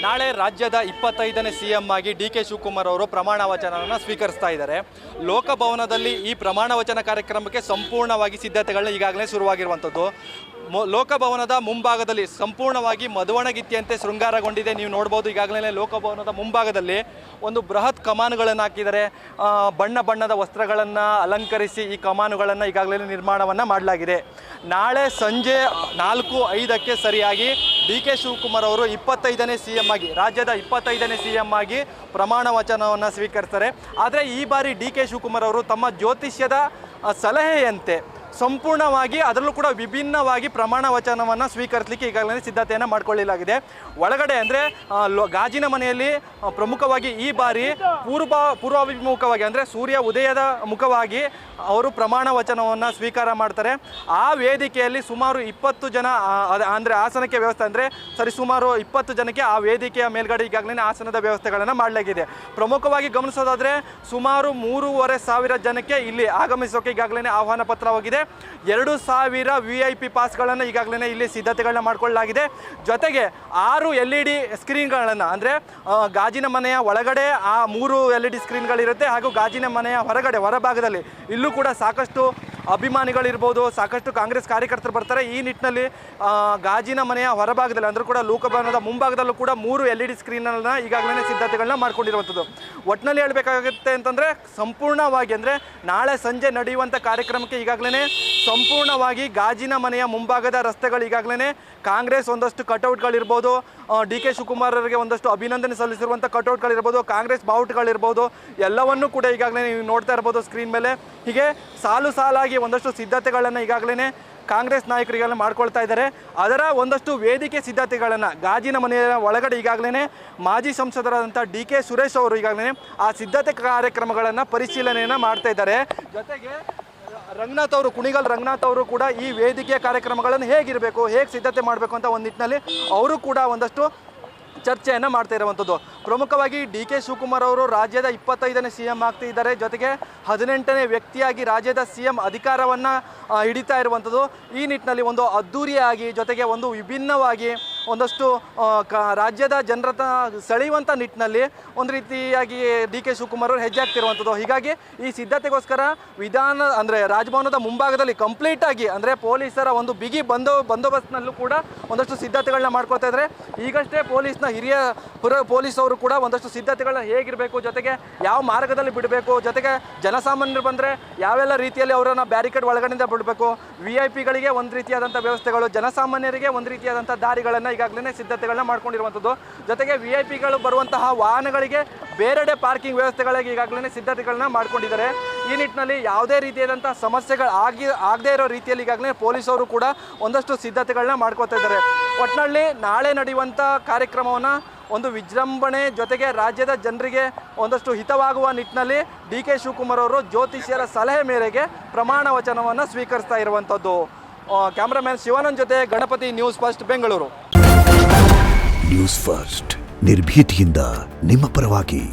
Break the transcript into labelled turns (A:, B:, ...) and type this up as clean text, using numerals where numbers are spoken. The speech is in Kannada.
A: ನಾಳೆ ರಾಜ್ಯದ 25ನೇ ಸಿಎಂ ಆಗಿ ಡಿ.ಕೆ. ಶಿವಕುಮಾರ್ ಅವರು ಪ್ರಮಾಣ ವಚನವನ್ನು ಸ್ವೀಕರಿಸ್ತಾ ಇದ್ದಾರೆ. ಲೋಕಭವನದಲ್ಲಿ ಈ ಪ್ರಮಾಣ ವಚನ ಕಾರ್ಯಕ್ರಮಕ್ಕೆ ಸಂಪೂರ್ಣವಾಗಿ ಸಿದ್ಧತೆಗಳನ್ನ ಈಗಾಗಲೇ ಶುರುವಾಗಿರುವಂಥದ್ದು. ಲೋಕಭವನದ ಮುಂಭಾಗದಲ್ಲಿ ಸಂಪೂರ್ಣವಾಗಿ ಮಧುವಣಗಿತ್ತಿಯಂತೆ ಶೃಂಗಾರಗೊಂಡಿದೆ. ನೀವು ನೋಡ್ಬೋದು, ಈಗಾಗಲೇ ಲೋಕಭವನದ ಮುಂಭಾಗದಲ್ಲಿ ಒಂದು ಬೃಹತ್ ಕಮಾನುಗಳನ್ನು ಹಾಕಿದ್ದಾರೆ. ಬಣ್ಣ ಬಣ್ಣದ ವಸ್ತ್ರಗಳನ್ನು ಅಲಂಕರಿಸಿ ಈ ಕಮಾನುಗಳನ್ನು ಈಗಾಗಲೇ ನಿರ್ಮಾಣವನ್ನು ಮಾಡಲಾಗಿದೆ. ನಾಳೆ ಸಂಜೆ 4:05ಕ್ಕೆ ಸರಿಯಾಗಿ ಡಿ.ಕೆ. ಶಿವಕುಮಾರ್ ಅವರು 25ನೇ ಸಿಎಂ ಆಗಿ, ರಾಜ್ಯದ 25ನೇ ಸಿಎಂ ಆಗಿ ಪ್ರಮಾಣ ವಚನವನ್ನು ಸ್ವೀಕರಿಸ್ತಾರೆ. ಆದರೆ ಈ ಬಾರಿ ಡಿ.ಕೆ. ಶಿವಕುಮಾರ್ ಅವರು ತಮ್ಮ ಜ್ಯೋತಿಷ್ಯದ ಸಲಹೆಯಂತೆ ಸಂಪೂರ್ಣವಾಗಿ, ಅದರಲ್ಲೂ ಕೂಡ ವಿಭಿನ್ನವಾಗಿ ಪ್ರಮಾಣ ವಚನವನ್ನು ಸ್ವೀಕರಿಸಲಿಕ್ಕೆ ಈಗಾಗಲೇ ಸಿದ್ಧತೆಯನ್ನು ಮಾಡಿಕೊಳ್ಳಲಾಗಿದೆ. ಒಳಗಡೆ ಅಂದರೆ ಗಾಜಿನ ಮನೆಯಲ್ಲಿ ಪ್ರಮುಖವಾಗಿ ಈ ಬಾರಿ ಪೂರ್ವಾಭಿಮುಖವಾಗಿ ಅಂದರೆ ಸೂರ್ಯ ಉದಯದ ಮುಖವಾಗಿ ಅವರು ಪ್ರಮಾಣ ವಚನವನ್ನು ಸ್ವೀಕಾರ ಮಾಡ್ತಾರೆ. ಆ ವೇದಿಕೆಯಲ್ಲಿ ಸುಮಾರು 20 ಜನ ಅಂದರೆ ಆಸನಕ್ಕೆ ವ್ಯವಸ್ಥೆ ಅಂದರೆ ಸುಮಾರು 20 ಜನಕ್ಕೆ ಆ ವೇದಿಕೆಯ ಮೇಲ್ಗಡೆ ಈಗಾಗಲೇ ಆಸನದ ವ್ಯವಸ್ಥೆಗಳನ್ನು ಮಾಡಲಾಗಿದೆ. ಪ್ರಮುಖವಾಗಿ ಗಮನಿಸೋದಾದರೆ ಸುಮಾರು 3,500 ಜನಕ್ಕೆ ಇಲ್ಲಿ ಆಗಮಿಸೋಕೆ ಈಗಾಗಲೇ ಆಹ್ವಾನ ಪತ್ರವಾಗಿದೆ. 2,000 VIP ಪಾಸ್ಗಳನ್ನು ಈಗಾಗಲೇ ಇಲ್ಲಿ ಸಿದ್ಧತೆಗಳನ್ನ ಮಾಡಿಕೊಳ್ಳಲಾಗಿದೆ. ಜೊತೆಗೆ 6 LED ಸ್ಕ್ರೀನ್ಗಳನ್ನು ಅಂದರೆ ಗಾಜಿನ ಮನೆಯ ಒಳಗಡೆ 3 LED ಸ್ಕ್ರೀನ್ಗಳಿರುತ್ತೆ, ಹಾಗೂ ಗಾಜಿನ ಮನೆಯ ಹೊರಭಾಗದಲ್ಲಿ ಇಲ್ಲೂ ಕೂಡ ಸಾಕಷ್ಟು ಅಭಿಮಾನಿಗಳಿರ್ಬೋದು, ಸಾಕಷ್ಟು ಕಾಂಗ್ರೆಸ್ ಕಾರ್ಯಕರ್ತರು ಬರ್ತಾರೆ. ಈ ನಿಟ್ಟಿನಲ್ಲಿ ಗಾಜಿನ ಮನೆಯ ಹೊರಭಾಗದಲ್ಲಿ ಅಂದರೂ ಕೂಡ ಲೋಕಭವನದ ಮುಂಭಾಗದಲ್ಲೂ ಕೂಡ 3 LED ಸ್ಕ್ರೀನನ್ನು ಈಗಾಗಲೇ ಸಿದ್ಧತೆಗಳನ್ನ ಮಾಡ್ಕೊಂಡಿರುವಂಥದ್ದು. ಒಟ್ಟಿನಲ್ಲಿ ಹೇಳಬೇಕಾಗುತ್ತೆ ಅಂತಂದರೆ ಸಂಪೂರ್ಣವಾಗಿ ಅಂದರೆ ನಾಳೆ ಸಂಜೆ ನಡೆಯುವಂಥ ಕಾರ್ಯಕ್ರಮಕ್ಕೆ ಈಗಾಗಲೇ ಸಂಪೂರ್ಣವಾಗಿ ಗಾಜಿನ ಮನೆಯ ಮುಂಭಾಗದ ರಸ್ತೆಗಳು ಈಗಾಗಲೇ ಕಾಂಗ್ರೆಸ್ ಒಂದಷ್ಟು ಕಟೌಟ್ಗಳಿರ್ಬೋದು, ಡಿ.ಕೆ. ಶಿವಕುಮಾರ್ ಅವರಿಗೆ ಒಂದಷ್ಟು ಅಭಿನಂದನೆ ಸಲ್ಲಿಸಿರುವಂಥ ಕಟೌಟ್ಗಳಿರ್ಬೋದು, ಕಾಂಗ್ರೆಸ್ ಬಾವುಟಗಳಿರ್ಬೋದು, ಎಲ್ಲವನ್ನೂ ಕೂಡ ಈಗಾಗಲೇ ನೀವು ನೋಡ್ತಾ ಇರ್ಬೋದು ಸ್ಕ್ರೀನ್ ಮೇಲೆ. ಹೀಗೆ ಸಾಲಾಗಿ ಒಂದಷ್ಟು ಸಿದ್ಧತೆಗಳನ್ನು ಈಗಾಗಲೇ ಕಾಂಗ್ರೆಸ್ ನಾಯಕರಿಗೆಲ್ಲ ಮಾಡ್ಕೊಳ್ತಾ ಇದ್ದಾರೆ. ಅದರ ಒಂದಷ್ಟು ವೇದಿಕೆ ಸಿದ್ಧತೆಗಳನ್ನು ಗಾಜಿನ ಮನೆಯ ಒಳಗಡೆ ಈಗಾಗಲೇ ಮಾಜಿ ಸಂಸದರಾದಂಥ ಡಿ.ಕೆ. ಸುರೇಶ್ ಅವರು ಈಗಾಗಲೇ ಆ ಸಿದ್ಧತೆ ಕಾರ್ಯಕ್ರಮಗಳನ್ನು ಪರಿಶೀಲನೆಯನ್ನು ಮಾಡ್ತಾ ಇದ್ದಾರೆ. ಜೊತೆಗೆ ಕುಣಿಗಲ್ ರಂಗನಾಥ್ ಅವರು ಕೂಡ ಈ ವೇದಿಕೆಯ ಕಾರ್ಯಕ್ರಮಗಳನ್ನು ಹೇಗಿರಬೇಕು, ಹೇಗೆ ಸಿದ್ಧತೆ ಮಾಡಬೇಕು ಅಂತ ಒಂದು ನಿಟ್ಟಿನಲ್ಲಿ ಅವರು ಕೂಡ ಒಂದಷ್ಟು ಚರ್ಚೆಯನ್ನು ಮಾಡ್ತಾ ಇರುವಂಥದ್ದು. ಪ್ರಮುಖವಾಗಿ ಡಿ.ಕೆ. ಶಿವಕುಮಾರ್ ಅವರು ರಾಜ್ಯದ 25ನೇ ಸಿಎಂ ಆಗ್ತಿದ್ದಾರೆ. ಜೊತೆಗೆ 18ನೇ ವ್ಯಕ್ತಿಯಾಗಿ ರಾಜ್ಯದ ಸಿಎಂ ಅಧಿಕಾರವನ್ನು ಹಿಡಿತಾ ಇರುವಂಥದ್ದು. ಈ ನಿಟ್ಟಿನಲ್ಲಿ ಒಂದು ಅದ್ಧೂರಿಯಾಗಿ, ಜೊತೆಗೆ ಒಂದು ವಿಭಿನ್ನವಾಗಿ ಒಂದಷ್ಟು ರಾಜ್ಯದ ಜನರ ಸೆಳೆಯುವಂಥ ನಿಟ್ಟಿನಲ್ಲಿ ಒಂದು ರೀತಿಯಾಗಿ ಡಿ.ಕೆ. ಶಿವಕುಮಾರ್ ಅವರು ಹೆಜ್ಜೆ ಆಗ್ತಿರುವಂಥದ್ದು. ಹೀಗಾಗಿ ಈ ಸಿದ್ಧತೆಗೋಸ್ಕರ ರಾಜಭವನದ ಮುಂಭಾಗದಲ್ಲಿ ಕಂಪ್ಲೀಟಾಗಿ ಅಂದರೆ ಪೊಲೀಸರ ಒಂದು ಬಿಗಿ ಬಂದೋಬಸ್ತ್ನಲ್ಲೂ ಕೂಡ ಒಂದಷ್ಟು ಸಿದ್ಧತೆಗಳನ್ನ ಮಾಡ್ಕೊತಾ ಇದ್ದಾರೆ. ಈಗಷ್ಟೇ ಪೊಲೀಸ್ನ ಹಿರಿಯ ಪೊಲೀಸ್ ಅವರು ಕೂಡ ಒಂದಷ್ಟು ಸಿದ್ಧತೆಗಳನ್ನ ಹೇಗಿರಬೇಕು, ಜೊತೆಗೆ ಯಾವ ಮಾರ್ಗದಲ್ಲಿ ಬಿಡಬೇಕು, ಜೊತೆಗೆ ಜನಸಾಮಾನ್ಯರು ಬಂದರೆ ಯಾವೆಲ್ಲ ರೀತಿಯಲ್ಲಿ ಅವರನ್ನು ಬ್ಯಾರಿಕೇಡ್ ಒಳಗಡೆಯಿಂದ ಬಿಡಬೇಕು, VIP ಗಳಿಗೆ ಒಂದು ರೀತಿಯಾದಂಥ ವ್ಯವಸ್ಥೆಗಳು, ಜನಸಾಮಾನ್ಯರಿಗೆ ಒಂದು ರೀತಿಯಾದಂಥ ದಾರಿಗಳನ್ನು ಈಗಾಗಲೇ ಸಿದ್ಧತೆಗಳನ್ನ ಮಾಡ್ಕೊಂಡಿರುವಂಥದ್ದು. ಜೊತೆಗೆ VIP ಗಳು ಬರುವಂತಹ ವಾಹನಗಳಿಗೆ ಬೇರೆಡೆ ಪಾರ್ಕಿಂಗ್ ವ್ಯವಸ್ಥೆಗಳಿಗೆ ಈಗಾಗಲೇ ಸಿದ್ಧತೆಗಳನ್ನ ಮಾಡ್ಕೊಂಡಿದ್ದಾರೆ. ಈ ನಿಟ್ಟಿನಲ್ಲಿ ಯಾವುದೇ ರೀತಿಯಾದಂಥ ಸಮಸ್ಯೆಗಳು ಆಗದೇ ಇರೋ ರೀತಿಯಲ್ಲಿ ಈಗಾಗಲೇ ಪೊಲೀಸವರು ಕೂಡ ಒಂದಷ್ಟು ಸಿದ್ಧತೆಗಳನ್ನ ಮಾಡ್ಕೋತಾ ಇದ್ದಾರೆ. ಒಟ್ಟಿನಲ್ಲಿ ನಾಳೆ ನಡೆಯುವಂಥ ಕಾರ್ಯಕ್ರಮವನ್ನು ಒಂದು ವಿಜೃಂಭಣೆ, ಜೊತೆಗೆ ರಾಜ್ಯದ ಜನರಿಗೆ ಒಂದಷ್ಟು ಹಿತವಾಗುವ ನಿಟ್ಟಿನಲ್ಲಿ ಡಿ.ಕೆ. ಶಿವಕುಮಾರ್ ಅವರು ಜ್ಯೋತಿಷ್ಯರ ಸಲಹೆ ಮೇರೆಗೆ ಪ್ರಮಾಣ ವಚನವನ್ನು ಸ್ವೀಕರಿಸ್ತಾ ಇರುವಂಥದ್ದು. ಕ್ಯಾಮ್ರಾಮನ್ ಶಿವಾನಂದ್ ಜೊತೆ Ganapati, news first, Bengaluru.
B: News first, ನಿರ್ಭೀತಿಯಿಂದ ನಿಮ್ಮ ಪರವಾಗಿ.